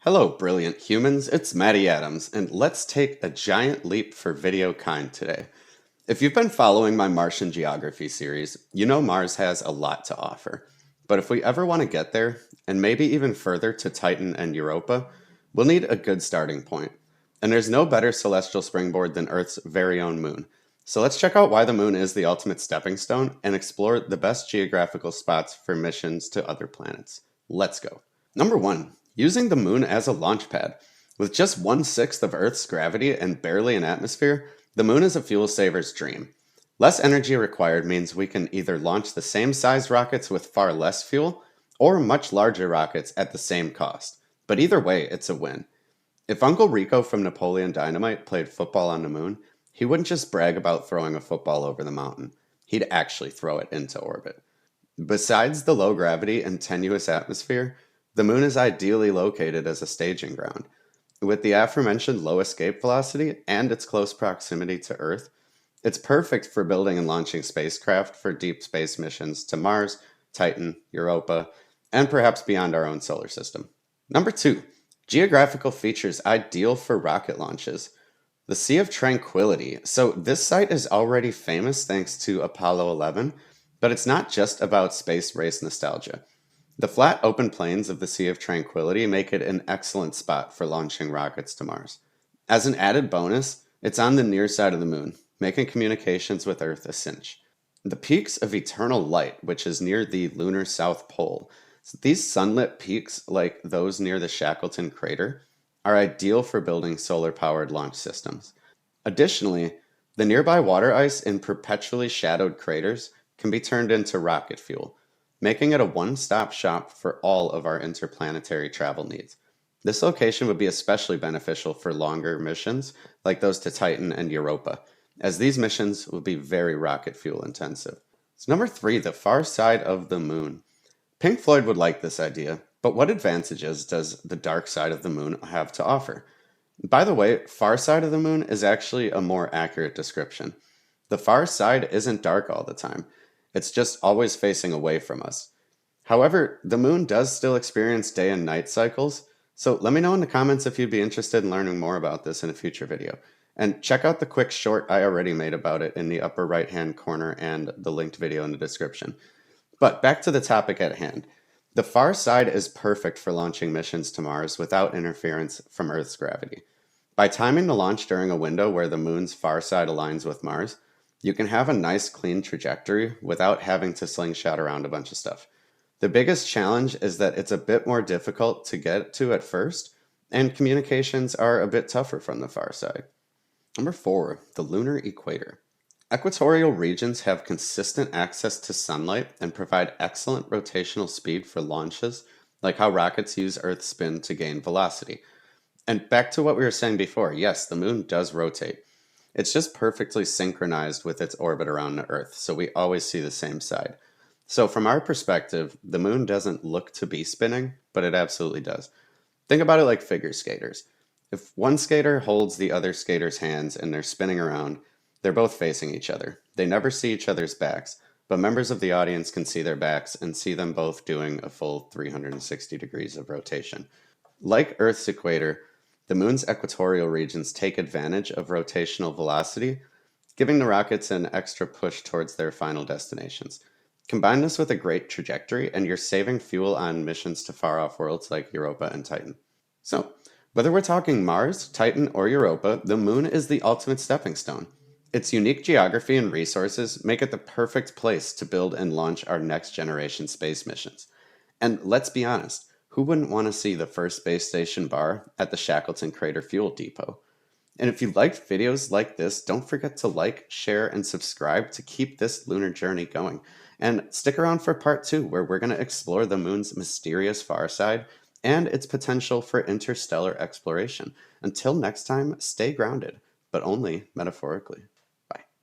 Hello, brilliant humans. It's Maddie Adams, and let's take a giant leap for video kind today. If you've been following my Martian geography series, you know Mars has a lot to offer. But if we ever want to get there, and maybe even further to Titan and Europa, we'll need a good starting point. And there's no better celestial springboard than Earth's very own moon. So let's check out why the moon is the ultimate stepping stone and explore the best geographical spots for missions to other planets. Let's go. Number one, using the moon as a launch pad. With just 1/6 of Earth's gravity and barely an atmosphere, the moon is a fuel saver's dream. Less energy required means we can either launch the same size rockets with far less fuel, or much larger rockets at the same cost. But either way, it's a win. If Uncle Rico from Napoleon Dynamite played football on the moon, he wouldn't just brag about throwing a football over the mountain. He'd actually throw it into orbit. Besides the low gravity and tenuous atmosphere, the moon is ideally located as a staging ground. With the aforementioned low escape velocity and its close proximity to Earth, it's perfect for building and launching spacecraft for deep space missions to Mars, Titan, Europa, and perhaps beyond our own solar system. Number two, geographical features ideal for rocket launches. The Sea of Tranquility. So this site is already famous thanks to Apollo 11, but it's not just about space race nostalgia. The flat open plains of the Sea of Tranquility make it an excellent spot for launching rockets to Mars. As an added bonus, it's on the near side of the moon, making communications with Earth a cinch. The peaks of eternal light, which is near the lunar south pole. So these sunlit peaks, like those near the Shackleton crater, are ideal for building solar-powered launch systems. Additionally, the nearby water ice in perpetually shadowed craters can be turned into rocket fuel, making it a one-stop shop for all of our interplanetary travel needs. This location would be especially beneficial for longer missions like those to Titan and Europa, as these missions will be very rocket fuel intensive. So number three, the far side of the moon. Pink Floyd would like this idea, but what advantages does the dark side of the moon have to offer? By the way, far side of the moon is actually a more accurate description. The far side isn't dark all the time. It's just always facing away from us. However, the moon does still experience day and night cycles, so let me know in the comments if you'd be interested in learning more about this in a future video. And check out the quick short I already made about it in the upper right hand corner and the linked video in the description. But back to the topic at hand. The far side is perfect for launching missions to Mars without interference from Earth's gravity. By timing the launch during a window where the moon's far side aligns with Mars, you can have a nice clean trajectory without having to slingshot around a bunch of stuff. The biggest challenge is that it's a bit more difficult to get to at first, and communications are a bit tougher from the far side. Number four, the lunar equator. Equatorial regions have consistent access to sunlight and provide excellent rotational speed for launches, like how rockets use Earth's spin to gain velocity. And back to what we were saying before, yes, the moon does rotate. It's just perfectly synchronized with its orbit around the Earth, so we always see the same side. So from our perspective, the moon doesn't look to be spinning, but it absolutely does. Think about it like figure skaters. If one skater holds the other skater's hands and they're spinning around, they're both facing each other. They never see each other's backs, but members of the audience can see their backs and see them both doing a full 360 degrees of rotation. Like Earth's equator, the moon's equatorial regions take advantage of rotational velocity, giving the rockets an extra push towards their final destinations. Combine this with a great trajectory, and you're saving fuel on missions to far-off worlds like Europa and Titan. So, whether we're talking Mars, Titan, or Europa, the moon is the ultimate stepping stone. Its unique geography and resources make it the perfect place to build and launch our next-generation space missions. And let's be honest, who wouldn't want to see the first space station bar at the Shackleton Crater Fuel Depot? And if you liked videos like this, don't forget to like, share, and subscribe to keep this lunar journey going. And stick around for part 2, where we're going to explore the moon's mysterious far side and its potential for interstellar exploration. Until next time, stay grounded, but only metaphorically. Bye.